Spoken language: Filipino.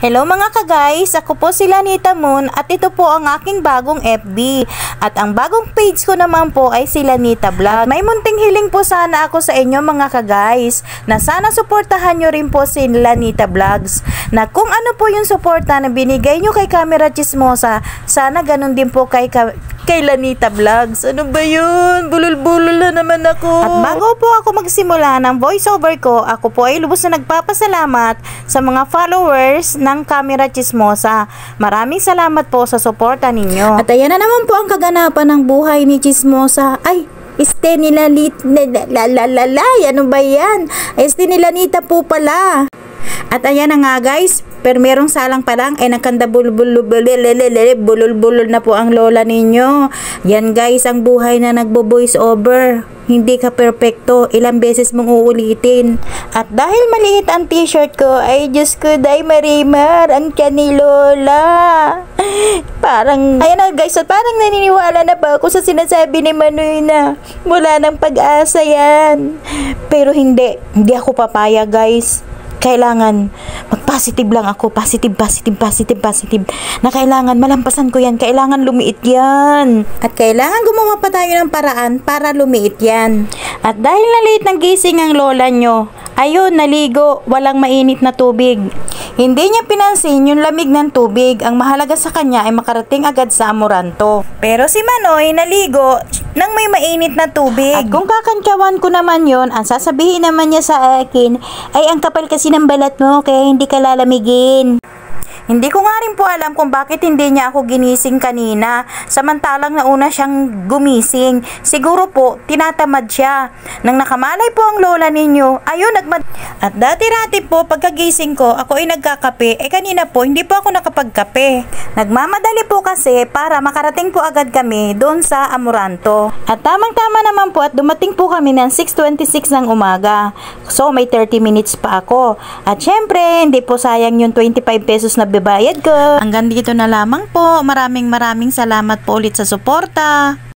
Hello mga ka-guys, ako po si Lanita Moon at ito po ang aking bagong FB. At ang bagong page ko naman po ay si Lanita Vlog. May munting hiling po sana ako sa inyo mga ka-guys na sana suportahan nyo rin po si Lanita Vlogs. Na kung ano po yung suporta na binigay nyo kay Camera Chismosa, sana ganun din po kay Lanita Vlogs. Ano ba yun? Bulol-bulol na naman ako. At bago po ako magsimula ng voiceover ko, ako po ay lubos na nagpapasalamat sa mga followers ng Camera Chismosa. Maraming salamat po sa suporta ninyo. At ayan na naman po ang kaganapan ng buhay ni Chismosa. Ay, este nila ano ba yan? Este nila Nita po pala. At ayan na nga guys, pero merong salang pa lang ay nakanda bulol na po ang lola ninyo. Yan guys, ang buhay na nagbo-voice over. Hindi ka perfecto, ilang beses mong uulitin. At dahil maliit ang t-shirt ko, ay Diyos ko, day marimar, ang tiyan ni lola. Parang, ayan na guys, at parang naniniwala na ba ako sa sinasabi ni Manoy na wala ng pag-asa yan. Pero hindi ako papaya guys. Kailangan mag-positive lang ako. Positive. Na kailangan malampasan ko yan. Kailangan lumiit yan. At kailangan gumawa pa tayo ng paraan para lumiit yan. At dahil naliit ng gising ang lola nyo, ayun, naligo, walang mainit na tubig. Hindi niya pinansin yung lamig ng tubig. Ang mahalaga sa kanya ay makarating agad sa Amoranto. Pero si Manoy naligo nang may mainit na tubig. At kung kakantyawan ko naman yon, ang sasabihin naman niya sa akin ay ang kapal kasi ng balat mo kaya hindi ka lalamigin. Hindi ko nga rin po alam kung bakit hindi niya ako ginising kanina, samantalang nauna siyang gumising. Siguro po, tinatamad siya. Nang nakamalay po ang lola ninyo, ayun, At dati-rati po, pagkagising ko, ako ay nagkakape. Kanina po, hindi po ako nakapagkape. Nagmamadali po kasi para makarating po agad kami doon sa Amoranto. At tamang-tama naman po at dumating po kami ng 6:26 ng umaga. So, may 30 minutes pa ako. At syempre, hindi po sayang yung 25 pesos na bayad ko. Hanggang dito na lamang po. Maraming salamat po ulit sa suporta.